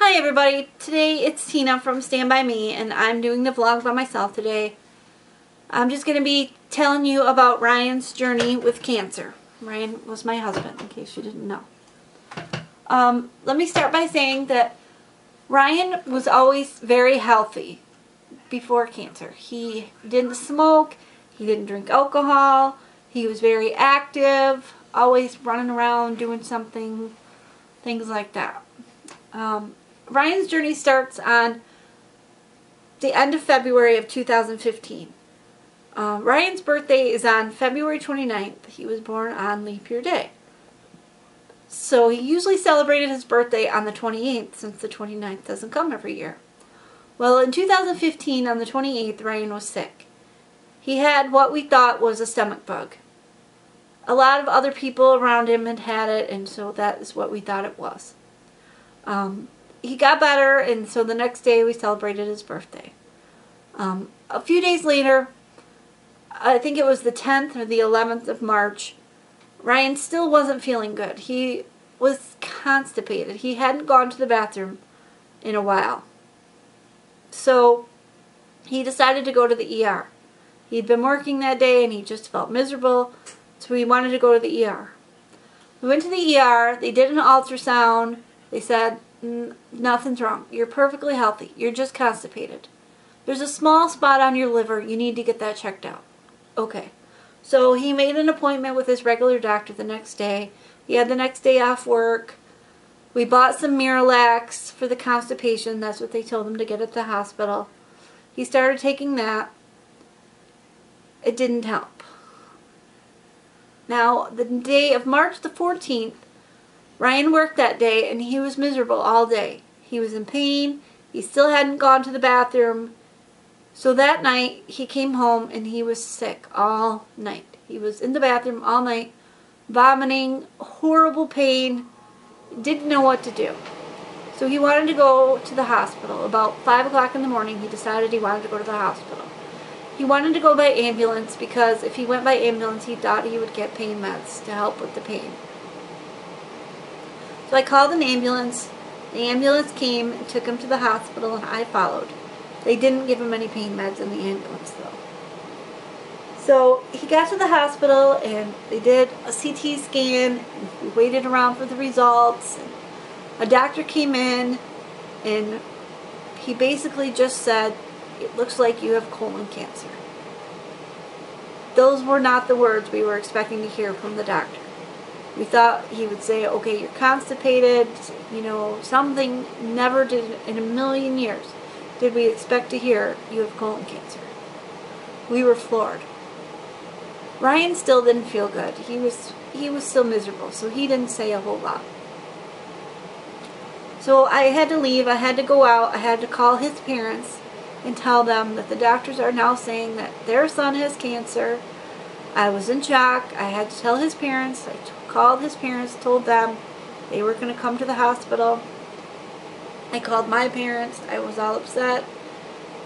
Hi everybody, today it's Tina from Stand By Me and I'm doing the vlog by myself today. I'm just going to be telling you about Ryan's journey with cancer. Ryan was my husband, in case you didn't know. Let me start by saying that Ryan was always very healthy before cancer. He didn't smoke, he didn't drink alcohol, he was very active, always running around doing something, things like that. Ryan's journey starts on the end of February of 2015. Ryan's birthday is on February 29th. He was born on leap year day. So he usually celebrated his birthday on the 28th since the 29th doesn't come every year. Well, in 2015 on the 28th, Ryan was sick. He had what we thought was a stomach bug. A lot of other people around him had had it, and so that is what we thought it was. He got better, and so the next day we celebrated his birthday. A few days later, I think it was the 10th or the 11th of March, Ryan still wasn't feeling good. He was constipated. He hadn't gone to the bathroom in a while. So he decided to go to the ER. He'd been working that day and he just felt miserable, so he wanted to go to the ER. We went to the ER, they did an ultrasound, they said, nothing's wrong. You're perfectly healthy. You're just constipated. There's a small spot on your liver. You need to get that checked out. Okay. So he made an appointment with his regular doctor the next day. He had the next day off work. We bought some Miralax for the constipation. That's what they told him to get at the hospital. He started taking that. It didn't help. Now, the day of March the 14th, Ryan worked that day and he was miserable all day. He was in pain. He still hadn't gone to the bathroom. So that night he came home and he was sick all night. He was in the bathroom all night, vomiting, horrible pain, didn't know what to do. So he wanted to go to the hospital. About 5 o'clock in the morning he decided he wanted to go to the hospital. He wanted to go by ambulance because if he went by ambulance he thought he would get pain meds to help with the pain. So I called an ambulance. The ambulance came and took him to the hospital and I followed. They didn't give him any pain meds in the ambulance though. So he got to the hospital and they did a CT scan and we waited around for the results. And a doctor came in and he basically just said, "It looks like you have colon cancer." Those were not the words we were expecting to hear from the doctor. We thought he would say, "Okay, you're constipated," something never did in a million years did we expect to hear you have colon cancer. We were floored. Ryan still didn't feel good. He was still miserable, so he didn't say a whole lot. So I had to leave. I had to go out. I had to call his parents and tell them that the doctors are now saying that their son has cancer. I was in shock. I had to tell his parents. I called his parents, told them they were going to come to the hospital. I called my parents. I was all upset,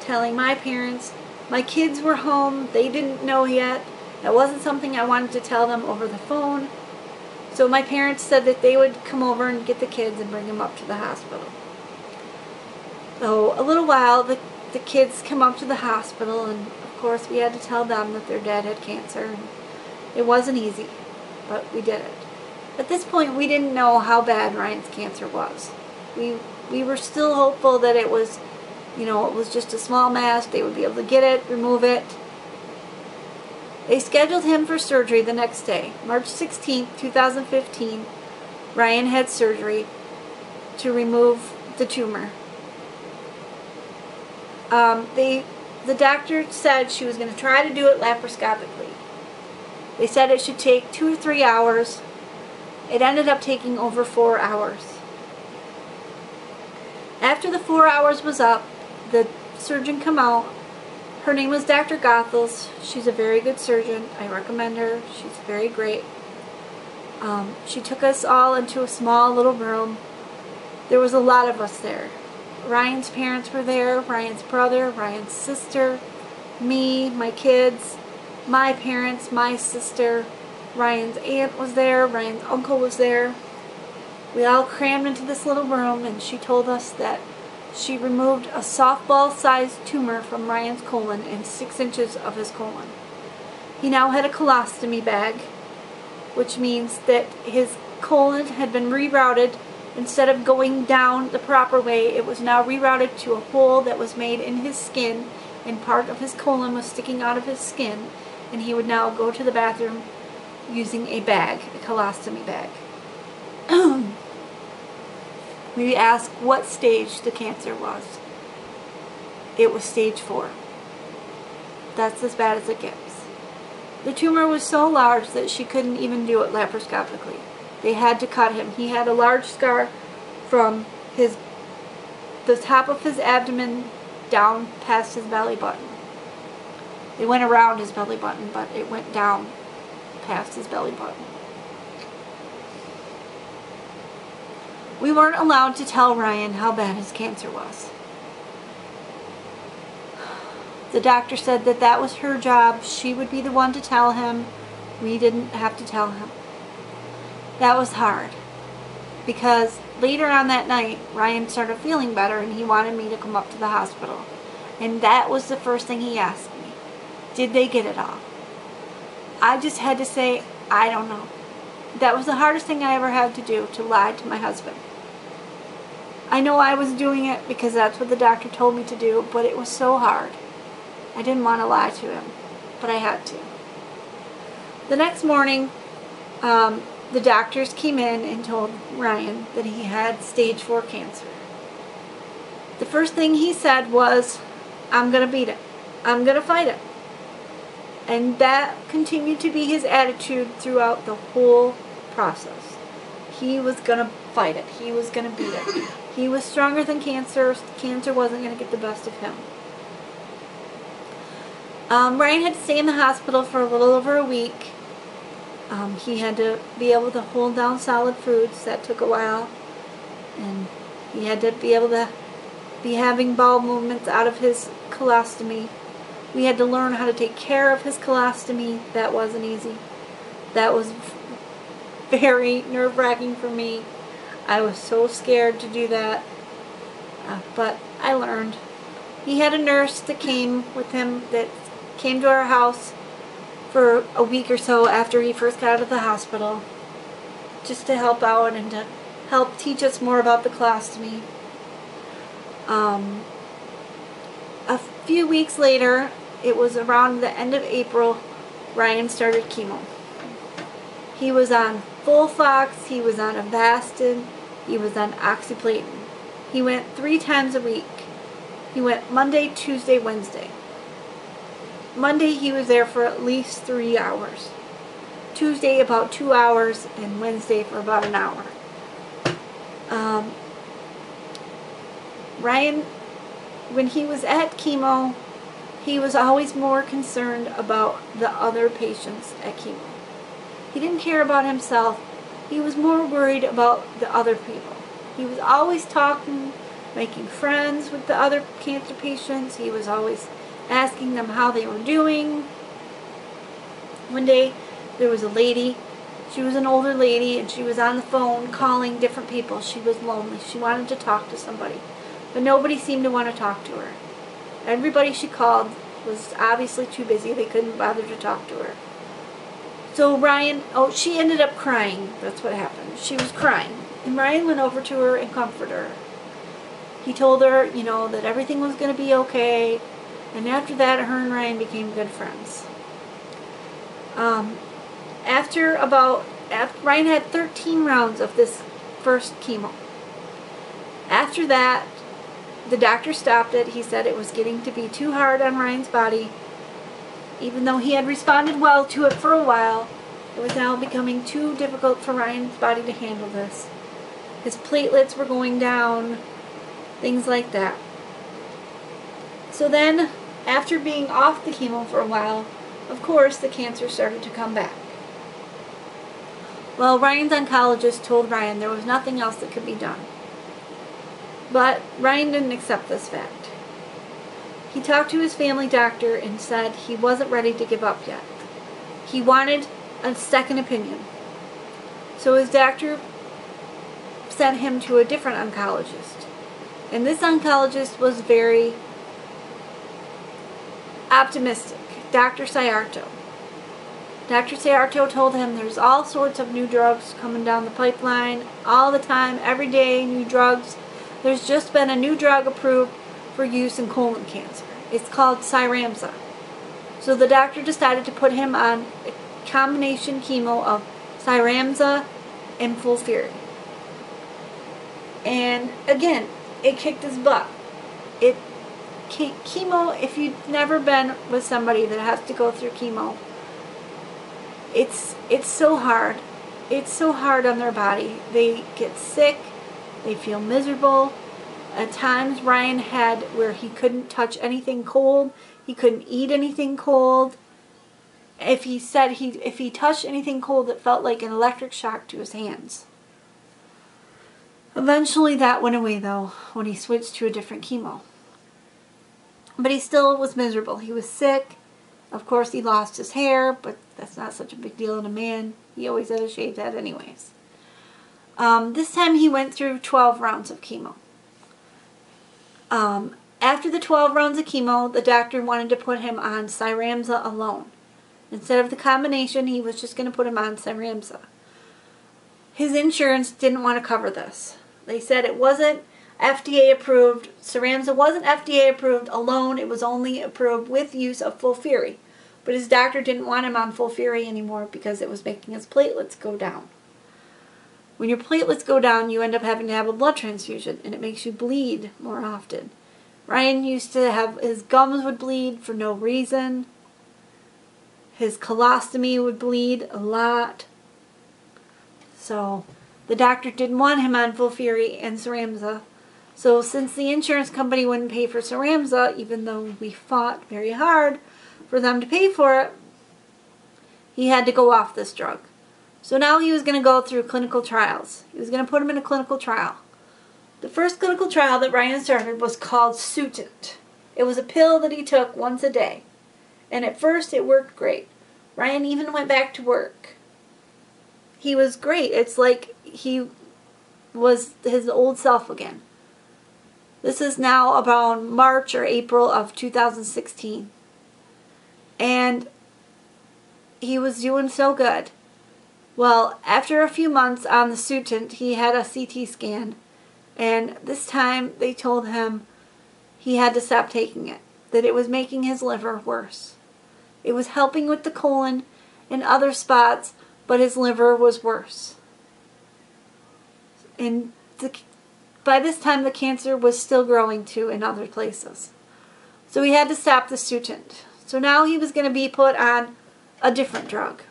telling my parents. My kids were home. They didn't know yet. That wasn't something I wanted to tell them over the phone. So my parents said that they would come over and get the kids and bring them up to the hospital. So a little while, the kids come up to the hospital, and of course we had to tell them that their dad had cancer. And it wasn't easy, but we did it. At this point, we didn't know how bad Ryan's cancer was. We were still hopeful that it was, it was just a small mass. They would be able to get it, remove it. They scheduled him for surgery the next day, March 16th, 2015. Ryan had surgery to remove the tumor. The doctor said she was going to try to do it laparoscopically. They said it should take 2 or 3 hours. It ended up taking over 4 hours. After the 4 hours was up, the surgeon came out. Her name was Dr. Goethals. She's a very good surgeon. I recommend her. She's very great. She took us all into a small little room. There was a lot of us there. Ryan's parents were there, Ryan's brother, Ryan's sister, me, my kids, my parents, my sister, Ryan's aunt was there, Ryan's uncle was there. We all crammed into this little room, and she told us that she removed a softball-sized tumor from Ryan's colon and 6 inches of his colon. He now had a colostomy bag, which means that his colon had been rerouted. Instead of going down the proper way, it was now rerouted to a hole that was made in his skin, and part of his colon was sticking out of his skin, and he would now go to the bathroom using a bag, a colostomy bag. We asked what stage the cancer was. It was stage 4. That's as bad as it gets. The tumor was so large that she couldn't even do it laparoscopically. They had to cut him. He had a large scar from the top of his abdomen down past his belly button. It went around his belly button, but it went down past his belly button. We weren't allowed to tell Ryan how bad his cancer was. The doctor said that that was her job. She would be the one to tell him. We didn't have to tell him. That was hard, because later on that night, Ryan started feeling better and he wanted me to come up to the hospital. And that was the first thing he asked me. Did they get it all? I just had to say, I don't know. That was the hardest thing I ever had to do, to lie to my husband. I know I was doing it because that's what the doctor told me to do, but it was so hard. I didn't want to lie to him, but I had to. The next morning, the doctors came in and told Ryan that he had stage 4 cancer. The first thing he said was, I'm going to beat it. I'm going to fight it. And that continued to be his attitude throughout the whole process. He was going to fight it. He was going to beat it. He was stronger than cancer. Cancer wasn't going to get the best of him. Ryan had to stay in the hospital for a little over a week. He had to be able to hold down solid foods. That took a while. And he had to be able to be having bowel movements out of his colostomy. We had to learn how to take care of his colostomy. That wasn't easy. That was very nerve-wracking for me. I was so scared to do that. But I learned. He had a nurse that came with him, that came to our house for a week or so after he first got out of the hospital, just to help out and to help teach us more about the colostomy. A few weeks later, it was around the end of April, Ryan started chemo. He was on FOLFOX, he was on Avastin, he was on Oxyplatin. He went 3 times a week. He went Monday, Tuesday, Wednesday. Monday he was there for at least 3 hours. Tuesday about 2 hours, and Wednesday for about an hour. Ryan, when he was at chemo, he was always more concerned about the other patients at chemo. He didn't care about himself. He was more worried about the other people. He was always talking, making friends with the other cancer patients. He was always asking them how they were doing. One day, there was a lady. She was an older lady, and she was on the phone calling different people. She was lonely. She wanted to talk to somebody, but nobody seemed to want to talk to her. Everybody she called was obviously too busy. They couldn't bother to talk to her. So Ryan, she ended up crying. That's what happened. She was crying. And Ryan went over to her and comforted her. He told her, that everything was going to be okay. And after that, her and Ryan became good friends. Ryan had 13 rounds of this first chemo. After that, the doctor stopped it. He said it was getting to be too hard on Ryan's body. Even though he had responded well to it for a while, it was now becoming too difficult for Ryan's body to handle this. His platelets were going down, things like that. So then, after being off the chemo for a while, of course, the cancer started to come back. Well, Ryan's oncologist told Ryan there was nothing else that could be done. But Ryan didn't accept this fact. He talked to his family doctor and said he wasn't ready to give up yet. He wanted a second opinion. So his doctor sent him to a different oncologist. And this oncologist was very optimistic, Dr. Sayarto. Dr. Sayarto told him there's all sorts of new drugs coming down the pipeline all the time, every day, new drugs. There's just been a new drug approved for use in colon cancer. It's called Cyramza. So the doctor decided to put him on a combination chemo of Cyramza and FOLFIRI. And again, it kicked his butt. Chemo, if you've never been with somebody that has to go through chemo, it's so hard. It's so hard on their body. They get sick. They feel miserable. At times, Ryan had where he couldn't touch anything cold. He couldn't eat anything cold. If he touched anything cold, it felt like an electric shock to his hands. Eventually, that went away, though, when he switched to a different chemo. But he still was miserable. He was sick. Of course, he lost his hair, but that's not such a big deal in a man. He always had a shaved head anyways. This time he went through 12 rounds of chemo. After the 12 rounds of chemo, the doctor wanted to put him on Cyramza alone. Instead of the combination, he was just going to put him on Cyramza. His insurance didn't want to cover this. They said it wasn't FDA approved. Cyramza wasn't FDA approved alone. It was only approved with use of FOLFIRI. But his doctor didn't want him on FOLFIRI anymore because it was making his platelets go down. When your platelets go down, you end up having to have a blood transfusion, and it makes you bleed more often. Ryan used to have, his gums would bleed for no reason. His colostomy would bleed a lot. So the doctor didn't want him on FOLFIRI and Cyramza. So since the insurance company wouldn't pay for Cyramza, even though we fought very hard for them to pay for it, he had to go off this drug. So now he was going to go through clinical trials. He was going to put him in a clinical trial. The first clinical trial that Ryan started was called Sutent. It was a pill that he took once a day. And at first it worked great. Ryan even went back to work. He was great. It's like he was his old self again. This is now around March or April of 2016. And he was doing so good. Well, after a few months on the Sutent, he had a CT scan. And this time they told him he had to stop taking it. That it was making his liver worse. It was helping with the colon and other spots, but his liver was worse. And by this time the cancer was still growing too in other places. So he had to stop the Sutent. So now he was going to be put on a different drug.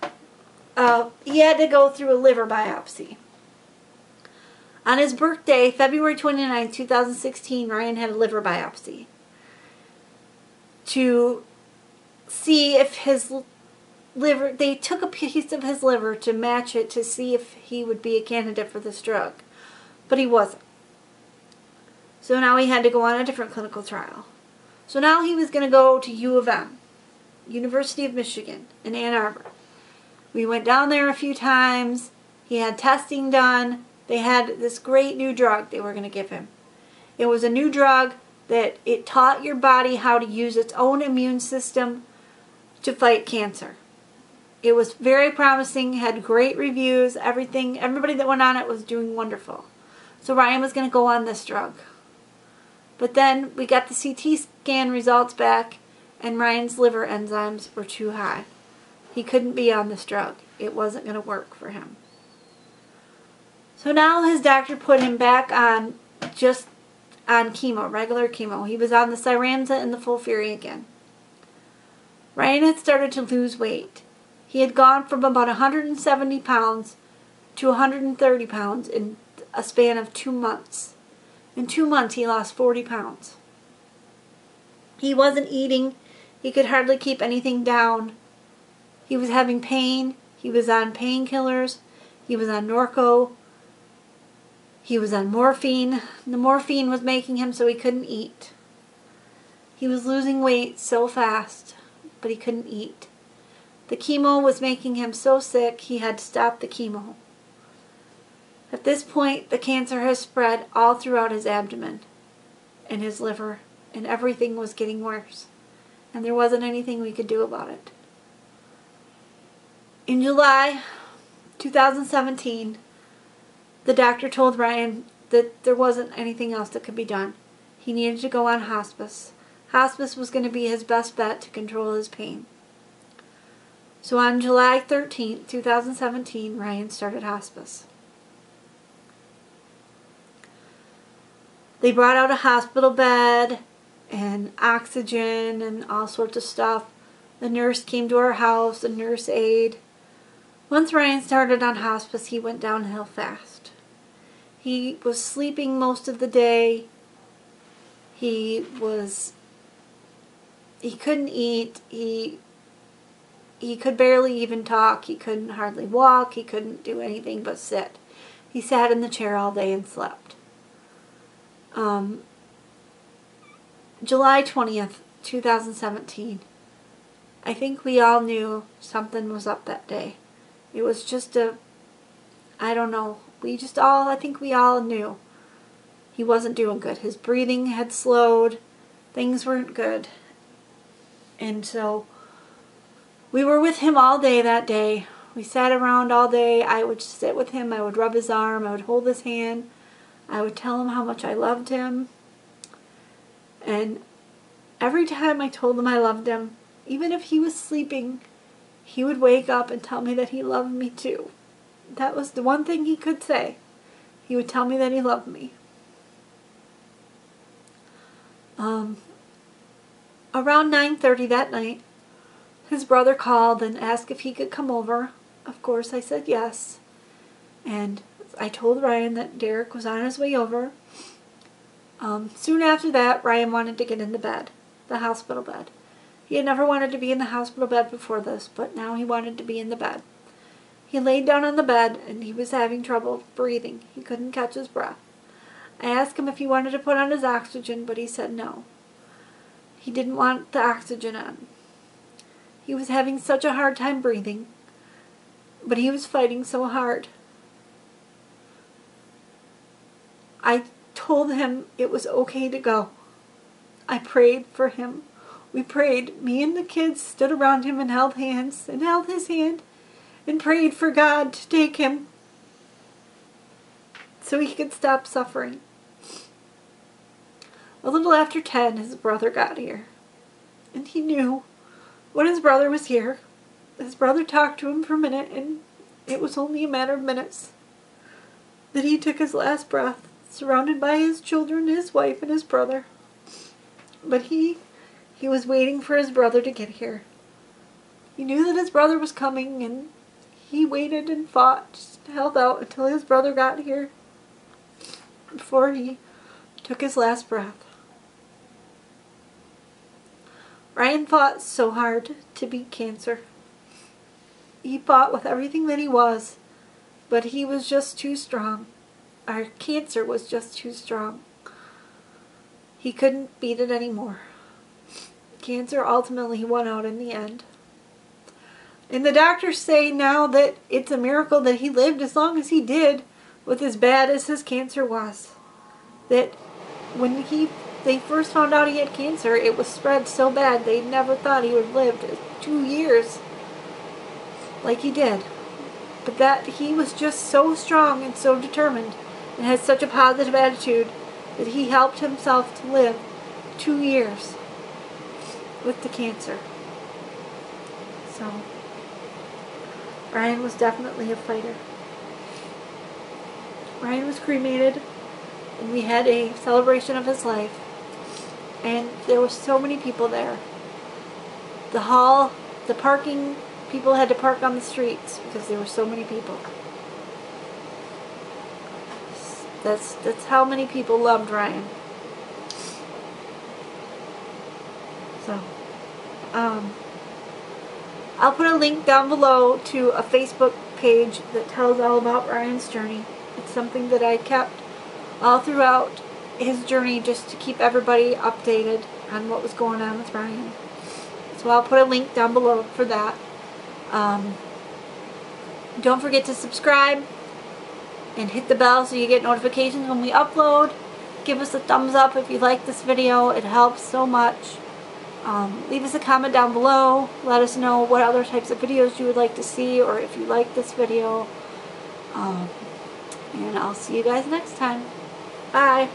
He had to go through a liver biopsy. On his birthday, February 29, 2016, Ryan had a liver biopsy to see if his liver, they took a piece of his liver to match it to see if he would be a candidate for this drug. But he wasn't. So now he had to go on a different clinical trial. So now he was going to go to U of M, University of Michigan in Ann Arbor. We went down there a few times. He had testing done. They had this great new drug they were going to give him. It was a new drug that it taught your body how to use its own immune system to fight cancer. It was very promising, had great reviews, everything. Everybody that went on it was doing wonderful. So Ryan was going to go on this drug. But then we got the CT scan results back, and Ryan's liver enzymes were too high. He couldn't be on this drug. It wasn't going to work for him. So now his doctor put him back on just on chemo, regular chemo. He was on the Cyramza and the FOLFIRI again. Ryan had started to lose weight. He had gone from about 170 pounds to 130 pounds in a span of 2 months. In 2 months, he lost 40 pounds. He wasn't eating. He could hardly keep anything down. He was having pain. He was on painkillers. He was on Norco. He was on morphine. The morphine was making him so he couldn't eat. He was losing weight so fast, but he couldn't eat. The chemo was making him so sick, he had to stop the chemo. At this point, the cancer has spread all throughout his abdomen and his liver, and everything was getting worse. And there wasn't anything we could do about it. In July 2017, the doctor told Ryan that there wasn't anything else that could be done. He needed to go on hospice. Hospice was going to be his best bet to control his pain. So on July 13th, 2017, Ryan started hospice. They brought out a hospital bed and oxygen and all sorts of stuff. The nurse came to our house, a nurse aide. Once Ryan started on hospice, he went downhill fast. He was sleeping most of the day. He couldn't eat. He could barely even talk. He couldn't hardly walk. He couldn't do anything but sit. He sat in the chair all day and slept. July 20th, 2017. I think we all knew something was up that day. It was just I don't know. I think we all knew he wasn't doing good. His breathing had slowed. Things weren't good. And so we were with him all day that day. We sat around all day. I would sit with him. I would rub his arm. I would hold his hand. I would tell him how much I loved him. And every time I told him I loved him, even if he was sleeping, he would wake up and tell me that he loved me too. That was the one thing he could say. He would tell me that he loved me. Around 9:30 that night, his brother called and asked if he could come over. Of course, I said yes. And I told Ryan that Derek was on his way over. Soon after that, Ryan wanted to get in the bed, the hospital bed. He had never wanted to be in the hospital bed before this, but now he wanted to be in the bed. He laid down on the bed and he was having trouble breathing. He couldn't catch his breath. I asked him if he wanted to put on his oxygen, but he said no. He didn't want the oxygen on. He was having such a hard time breathing, but he was fighting so hard. I told him it was okay to go. I prayed for him. We prayed. Me and the kids stood around him and held hands and held his hand and prayed for God to take him so he could stop suffering. A little after 10, his brother got here. And he knew when his brother was here. His brother talked to him for a minute, and it was only a matter of minutes that he took his last breath, surrounded by his children, his wife, and his brother. But he was waiting for his brother to get here. He knew that his brother was coming, and he waited and fought, just held out until his brother got here before he took his last breath. Ryan fought so hard to beat cancer. He fought with everything that he was, but he was just too strong. Our cancer was just too strong. He couldn't beat it anymore. Cancer ultimately won out in the end. And the doctors say now that it's a miracle that he lived as long as he did with as bad as his cancer was. That when they first found out he had cancer, it was spread so bad they never thought he would have lived 2 years like he did. But that he was just so strong and so determined and had such a positive attitude that he helped himself to live 2 years with the cancer. So, Ryan was definitely a fighter. Ryan was cremated, and we had a celebration of his life. And there were so many people there. The parking, people had to park on the streets because there were so many people. That's how many people loved Ryan. So, I'll put a link down below to a Facebook page that tells all about Ryan's journey. It's something that I kept all throughout his journey just to keep everybody updated on what was going on with Ryan. So I'll put a link down below for that. Don't forget to subscribe, and hit the bell so you get notifications when we upload. Give us a thumbs up if you like this video. It helps so much. Leave us a comment down below. Let us know what other types of videos you would like to see, or if you like this video. And I'll see you guys next time. Bye.